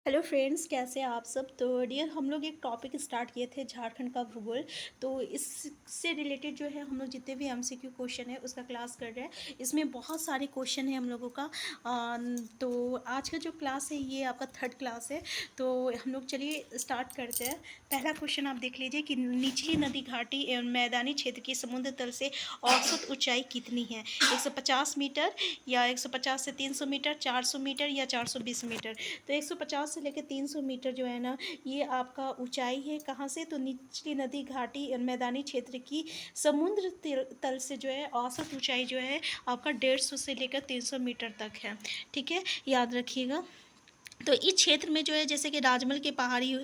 Hello friends, कैसे हैं आप सब। तो डियर, हम लोग एक टॉपिक स्टार्ट किए थे झारखंड का भूगोल। तो इससे रिलेटेड जो है हम लोग जितने भी एमसीक्यू क्वेश्चन है उसका क्लास कर रहे हैं। इसमें बहुत सारे क्वेश्चन है हम लोगों का। तो आज का जो क्लास है ये आपका थर्ड क्लास है। तो हम लोग चलिए स्टार्ट करते हैं। पहला क्वेश्चन आप देख लीजिए कि निचली नदी घाटी एवं मैदानी क्षेत्र की समुद्र तल से औसत ऊंचाई कितनी है। 150 मीटर या 150 से 300 मीटर, 400 मीटर या 420 मीटर। तो 150 से लेकर 300 मीटर जो है ना, ये आपका ऊंचाई है। कहाँ से? तो निचली नदी घाटी मैदानी क्षेत्र की समुद्र तल से जो है औसत ऊंचाई जो है आपका 150 से लेकर 300 मीटर तक है। ठीक है, याद रखिएगा। तो इस क्षेत्र में जो है जैसे कि राजमहल के पहाड़ी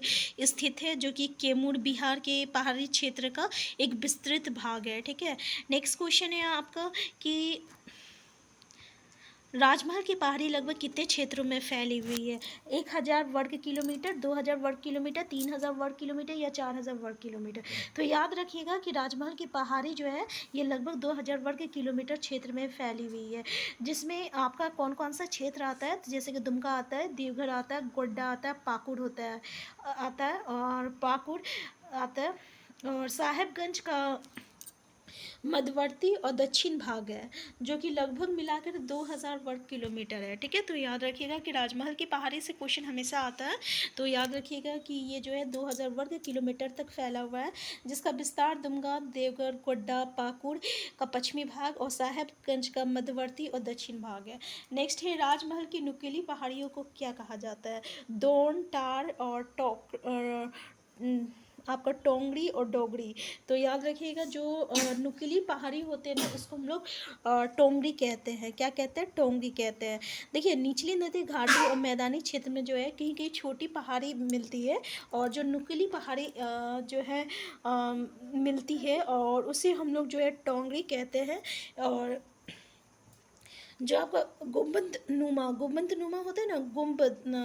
स्थित है, जो कि कैमूर बिहार के पहाड़ी क्षेत्र का एक विस्तृत भाग है। ठीक है, नेक्स्ट क्वेश्चन है आपका कि राजमहल की पहाड़ी लगभग कितने क्षेत्रों में फैली हुई है। 1000 वर्ग किलोमीटर, 2000 वर्ग किलोमीटर, 3000 वर्ग किलोमीटर या 4000 वर्ग किलोमीटर। तो याद रखिएगा कि राजमहल की पहाड़ी जो है ये लगभग 2000 वर्ग किलोमीटर क्षेत्र में फैली हुई है। जिसमें आपका कौन कौन सा क्षेत्र आता है, तो जैसे कि दुमका आता है, देवघर आता है, गोड्डा आता है, पाकुड़ आता है और पाकुड़ आता है, और साहेबगंज का मध्यवर्ती और दक्षिण भाग है, जो कि लगभग मिलाकर 2000 वर्ग किलोमीटर है। ठीक है, तो याद रखिएगा कि राजमहल की पहाड़ी से क्वेश्चन हमेशा आता है। तो याद रखिएगा कि ये जो है 2000 वर्ग किलोमीटर तक फैला हुआ है, जिसका विस्तार दुमका, देवघर, गोड्डा, पाकुड़ का पश्चिमी भाग और साहेबगंज का मध्यवर्ती और दक्षिण भाग है। नेक्स्ट है, राजमहल की नुकीली पहाड़ियों को क्या कहा जाता है। दोन, टार और आपका टोंगड़ी और डोगरी। तो याद रखिएगा जो नुकीली पहाड़ी होते हैं ना, उसको हम लोग टोंगड़ी कहते हैं। क्या कहते हैं? टोंगड़ी कहते हैं। देखिए, निचली नदी घाटी और मैदानी क्षेत्र में जो है कहीं कहीं छोटी पहाड़ी मिलती है, और जो नुकीली पहाड़ी जो है मिलती है, और उसे हम लोग जो है टोंगड़ी कहते हैं। और जो आपका गुम्बद नुमा होता है ना,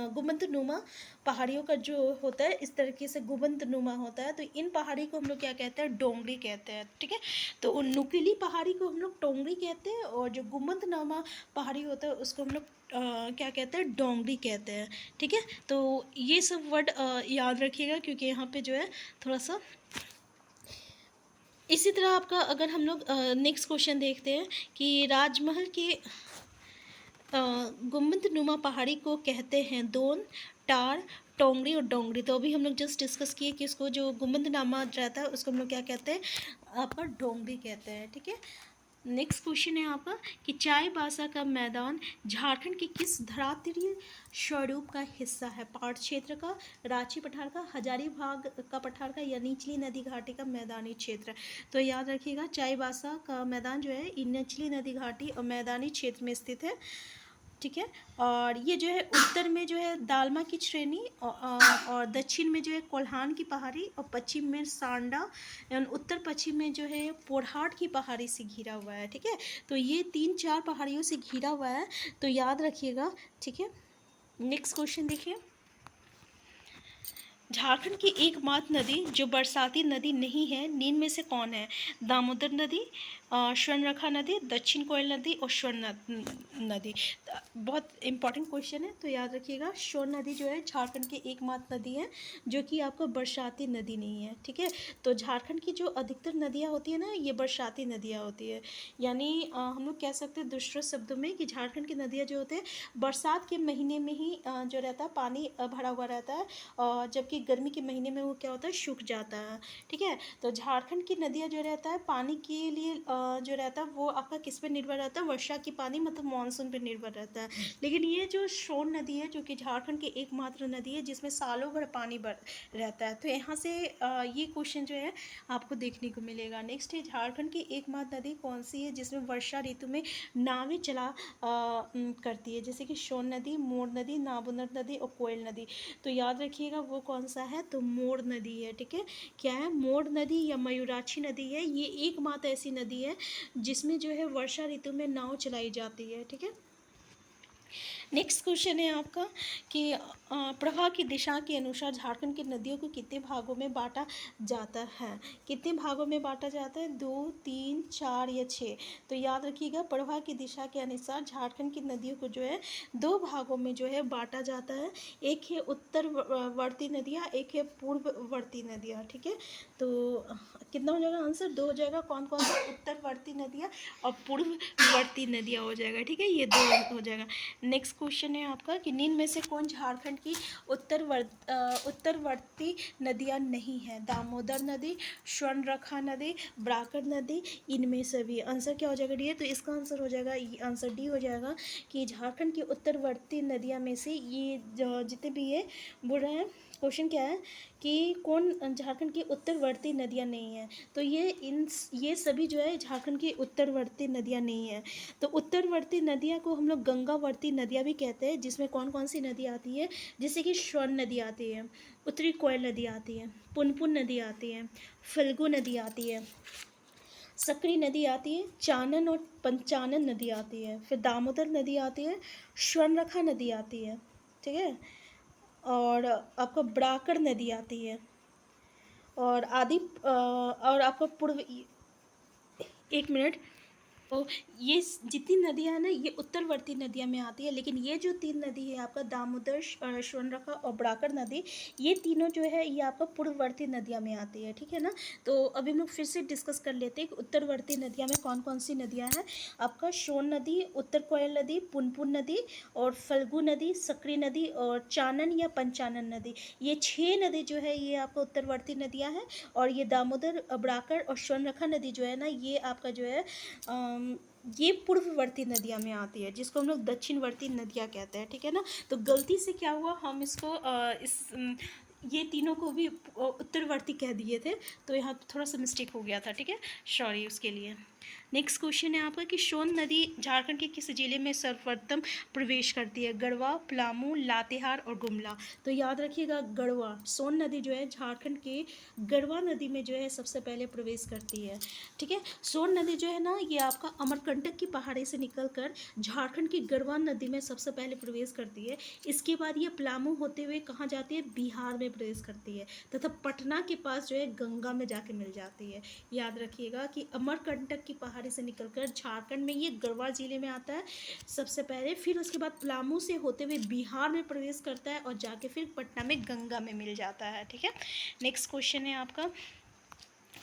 गुम्बद नुमा पहाड़ियों का जो होता है, इस तरीके से गुम्बद नुमा होता है। तो इन पहाड़ी को हम लोग क्या कहते हैं? डोंगरी कहते हैं। ठीक है, तो उन नुकीली पहाड़ी को हम लोग टोंगरी कहते हैं, और जो गुम्बद नुमा पहाड़ी होता है उसको हम लोग क्या कहते हैं? डोंगरी कहते हैं। ठीक है, तो ये सब वर्ड याद रखिएगा, क्योंकि यहाँ पे जो है थोड़ा सा इसी तरह आपका, अगर हम लोग नेक्स्ट क्वेश्चन देखते हैं कि राजमहल के गुम्बद नुमा पहाड़ी को कहते हैं दोन, टार, टोंगरी और डोंगरी। तो अभी हम लोग जस्ट डिस्कस किए कि इसको जो गुम्बद नामा रहता है उसको हम लोग क्या कहते हैं? आपका डोंगरी कहते हैं। ठीक है, नेक्स्ट क्वेश्चन है आपका कि चाईबासा का मैदान झारखंड के किस धरातलीय स्वरूप का हिस्सा है। पहाड़ क्षेत्र का, रांची पठार का, हजारीबाग का पठार का, या निचली नदी घाटी का मैदानी क्षेत्र। तो याद रखिएगा चाईबासा का मैदान जो है ये निचली नदी घाटी और मैदानी क्षेत्र में स्थित है। ठीक है, और ये जो है उत्तर में जो है दालमा की श्रेणी, और दक्षिण में जो है कोल्हान की पहाड़ी, और पश्चिम में सांडा एवं उत्तर पश्चिम में जो है पोरहाट की पहाड़ी से घिरा हुआ है। ठीक है, तो ये 3-4 पहाड़ियों से घिरा हुआ है, तो याद रखिएगा। ठीक है, नेक्स्ट क्वेश्चन देखिए। झारखंड की एकमात्र नदी जो बरसाती नदी नहीं है, निम्न में से कौन है। दामोदर नदी, स्वर्णरेखा नदी, दक्षिण कोयल नदी और स्वर्ण नदी। बहुत इंपॉर्टेंट क्वेश्चन है, तो याद रखिएगा स्वर्ण नदी जो है झारखंड की एकमात्र नदी है, जो कि आपको बरसाती नदी नहीं है। ठीक है, तो झारखंड की जो अधिकतर नदियाँ होती है ना, ये बरसाती नदियाँ होती है। यानी हम लोग कह सकते हैं दूसरे शब्दों में कि झारखंड की नदियाँ जो होते हैं बरसात के महीने में ही जो रहता है पानी भरा हुआ रहता है, और जबकि गर्मी के महीने में वो क्या होता है? सूख जाता है। ठीक है, तो झारखंड की नदियाँ जो रहता है पानी के लिए जो रहता है वो आपका किस पे निर्भर रहता है? वर्षा की पानी, मतलब मानसून पे निर्भर रहता है। लेकिन ये जो सोन नदी है, जो कि झारखंड की एकमात्र नदी है जिसमें सालों भर पानी रहता है, तो यहाँ से ये क्वेश्चन जो है आपको देखने को मिलेगा। नेक्स्ट है, झारखंड की एकमात्र नदी कौन सी है जिसमें वर्षा ऋतु में नावें चला करती है, जैसे कि सोन नदी, मोर नदी, नाबुनर नदी और कोयल नदी। तो याद रखिएगा वो कौन सा है? तो मोर नदी है। ठीक है, क्या है? मोर नदी या मयूराक्षी नदी है। ये एकमात्र ऐसी नदी है जिसमें जो है वर्षा ऋतु में नाव चलाई जाती है। ठीक है, नेक्स्ट क्वेश्चन है आपका कि प्रवाह की दिशा के अनुसार झारखंड की नदियों को कितने भागों में बांटा जाता है। कितने भागों में बांटा जाता है, 2, 3, 4 या 6। तो याद रखिएगा, प्रवाह की दिशा के अनुसार झारखंड की नदियों को जो है 2 भागों में जो है बांटा जाता है। एक है उत्तरवर्ती नदियाँ, एक है पूर्ववर्ती नदियाँ। ठीक है, तो कितना हो जाएगा आंसर, 2 हो जाएगा। कौन कौन सा, उत्तरवर्ती नदियाँ और पूर्ववर्ती नदियाँ हो जाएगा। ठीक है, ये 2 हो जाएगा। नेक्स्ट क्वेश्चन है आपका कि निम्न में से कौन झारखंड की उत्तरवर्ती नदियाँ नहीं हैं। दामोदर नदी, स्वर्णरेखा नदी, ब्राकर नदी, इनमें से भी। आंसर क्या हो जाएगा डी? तो इसका आंसर हो जाएगा, आंसर डी हो जाएगा कि झारखंड की उत्तरवर्ती नदियाँ में से ये जितने भी ये बोल रहे हैं, क्वेश्चन क्या है कि कौन झारखंड की उत्तरवर्ती नदियाँ नहीं हैं। तो ये सभी जो है झारखंड की उत्तरवर्ती नदियाँ नहीं हैं। तो उत्तरवर्ती नदियाँ को हम लोग गंगावर्ती नदियाँ भी कहते हैं, जिसमें कौन कौन सी नदी आती है, जैसे कि स्वर्ण नदी आती है, उत्तरी कोयल नदी आती है, पुनपुन नदी आती है, फल्गु नदी आती है, सकरी नदी आती है, चानन और पंचानन नदी आती है, फिर दामोदर नदी आती है, स्वर्णरेखा नदी आती है। ठीक है, और आपका ब्राकर नदी आती है, और और आपका पूर्व, एक मिनट। तो ये जितनी नदियाँ हैं ना, ये उत्तरवर्ती नदियाँ में आती है। लेकिन ये जो 3 नदी है आपका, दामोदर, स्वर्णरेखा और ब्राकर नदी, ये तीनों जो है ये आपका पूर्ववर्ती नदियाँ में आती है। ठीक है ना, तो अभी हम लोग फिर से डिस्कस कर लेते हैं कि उत्तरवर्ती नदियाँ में कौन कौन सी नदियाँ हैं। आपका सोन नदी, उत्तर कोयल नदी, पुनपुन नदी और फल्गु नदी, सकरी नदी और चानन या पंचानन नदी। ये 6 नदी जो है ये आपका उत्तरवर्ती नदियाँ हैं। और ये दामोदर, ब्राकर और स्वर्णरेखा नदी जो है ना, ये आपका जो है ये पूर्ववर्ती नदियाँ में आती है, जिसको हम लोग दक्षिणवर्ती नदियाँ कहते हैं। ठीक है ना, तो गलती से क्या हुआ, हम इसको ये तीनों को भी उत्तरवर्ती कह दिए थे, तो यहाँ थोड़ा सा मिस्टेक हो गया था। ठीक है, सॉरी उसके लिए। नेक्स्ट क्वेश्चन है आपका कि सोन नदी झारखंड के किस जिले में सर्वप्रथम प्रवेश करती है। गढ़वा, पलामू, लातेहार और गुमला। तो याद रखिएगा, गढ़वा, सोन नदी जो है झारखंड के गढ़वा नदी में जो है सबसे पहले प्रवेश करती है। ठीक है, सोन नदी जो है ना, ये आपका अमरकंटक की पहाड़ी से निकलकर झारखंड की गढ़वा नदी में सबसे पहले प्रवेश करती है। इसके बाद ये पलामू होते हुए कहाँ जाती है, बिहार में प्रवेश करती है, तथा पटना के पास जो है गंगा में जाके मिल जाती है। याद रखिएगा कि अमरकंटक की पहाड़ी से निकलकर झारखंड में ये गढ़वा जिले में आता है सबसे पहले, फिर उसके बाद पलामू से होते हुए बिहार में प्रवेश करता है और जाके फिर पटना में गंगा में मिल जाता है। ठीक है, नेक्स्ट क्वेश्चन है आपका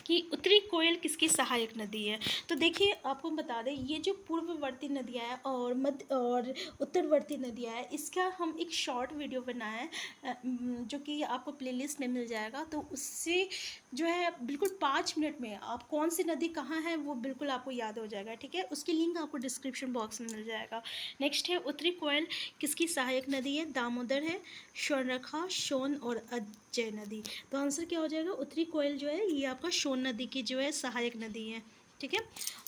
कि उत्तरी कोयल किसकी सहायक नदी है। तो देखिए, आपको बता दें, ये जो पूर्ववर्ती नदियाँ हैं और मध्य और उत्तरवर्ती नदियाँ हैं, इसका हम एक शॉर्ट वीडियो बनाए हैं, जो कि आपको प्लेलिस्ट में मिल जाएगा। तो उससे जो है बिल्कुल 5 मिनट में आप कौन सी नदी कहाँ है वो बिल्कुल आपको याद हो जाएगा। ठीक है, उसकी लिंक आपको डिस्क्रिप्शन बॉक्स में मिल जाएगा। नेक्स्ट है, उत्तरी कोयल किसकी सहायक नदी है। दामोदर है, स्वर्णरेखा, सोन और अजय नदी। तो आंसर क्या हो जाएगा, उत्तरी कोयल जो है ये आपका सोन नदी की जो है सहायक नदी है। ठीक है,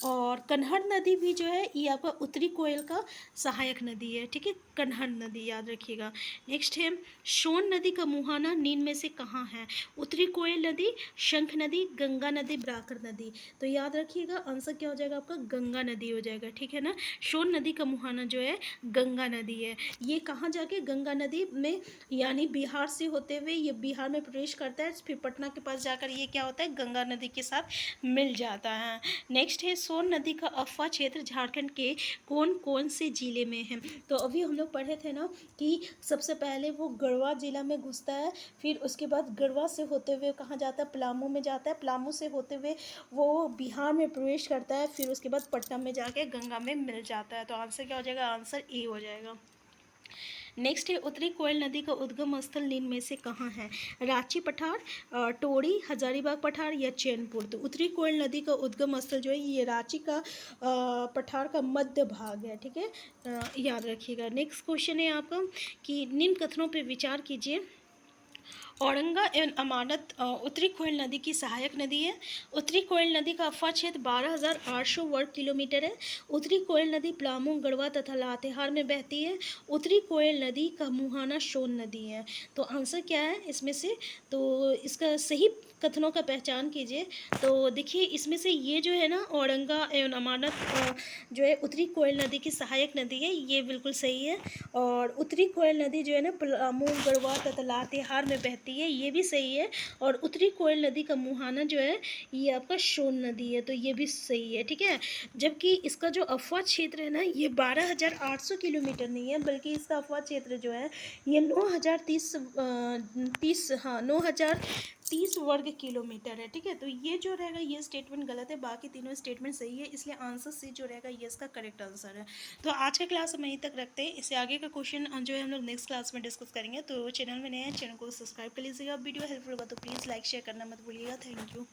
और कन्हर नदी भी जो है ये आपका उत्तरी कोयल का सहायक नदी है। ठीक है, कन्हर नदी याद रखिएगा। नेक्स्ट है, सोन नदी का मुहाना निम्न में से कहाँ है। उत्तरी कोयल नदी, शंख नदी, गंगा नदी, ब्राकर नदी। तो याद रखिएगा, आंसर क्या हो जाएगा आपका, गंगा नदी हो जाएगा। ठीक है ना, सोन नदी का मुहाना जो है गंगा नदी है। ये कहाँ जाके, गंगा नदी में, यानी बिहार से होते हुए ये बिहार में प्रवेश करता है, फिर पटना के पास जाकर ये क्या होता है, गंगा नदी के साथ मिल जाता है। नेक्स्ट है, सोन नदी का अफवाह क्षेत्र झारखंड के कौन कौन से जिले में है। तो अभी हम लोग पढ़े थे ना कि सबसे पहले वो गढ़वा जिला में घुसता है, फिर उसके बाद गढ़वा से होते हुए कहाँ जाता है, पलामू में जाता है, पलामू से होते हुए वो बिहार में प्रवेश करता है, फिर उसके बाद पटना में जाके गंगा में मिल जाता है। तो आंसर क्या हो जाएगा, आंसर ए हो जाएगा। नेक्स्ट है, उत्तरी कोयल नदी का उद्गम स्थल निम्न में से कहाँ है। रांची पठार, टोरी, हजारीबाग पठार या चैनपुर। तो उत्तरी कोयल नदी का उद्गम स्थल जो है ये रांची का पठार का मध्य भाग है। ठीक है, याद रखिएगा। नेक्स्ट क्वेश्चन है आपका कि निम्न कथनों पर विचार कीजिए। औरंगा एवं अमानत उत्तरी कोयल नदी की सहायक नदी है। उत्तरी कोयल नदी का अफवाह क्षेत्र 12,800 वर्ग किलोमीटर है। उत्तरी कोयल नदी पलामू, गढ़वा तथा लातेहार में बहती है। उत्तरी कोयल नदी का मुहाना सोन नदी है। तो आंसर क्या है इसमें से? तो इसका सही कथनों का पहचान कीजिए। तो देखिए इसमें से ये जो है ना, औरंगा एवं अमानत जो है उत्तरी कोयल नदी की सहायक नदी है, ये बिल्कुल सही है। और उत्तरी कोयल नदी जो है ना पलामू, गढ़वा तथा लातेहार में बहती है, ये भी सही है। और उत्तरी कोयल नदी का मुहाना जो है ये आपका सोन नदी है, तो ये भी सही है, ठीक है। जबकि इसका जो अफवाह क्षेत्र है ना, ये 12,800 किलोमीटर नहीं है, बल्कि इसका अफवाह क्षेत्र जो है ये 9,030 वर्ग किलोमीटर है, ठीक है। तो ये जो रहेगा ये स्टेटमेंट गलत है, बाकी तीनों स्टेटमेंट सही है, इसलिए आंसर सी जो रहेगा ये इसका करेक्ट आंसर है। तो आज का क्लास हम यहीं तक रखते हैं। इससे आगे का क्वेश्चन जो है हम लोग नेक्स्ट क्लास में डिस्कस करेंगे। तो चैनल में नए हैं, चैनल को सब्सक्राइब कर लीजिएगा। वीडियो हेल्पफुल होगा तो प्लीज़ लाइक शेयर करना मत भूलिएगा। Thank you.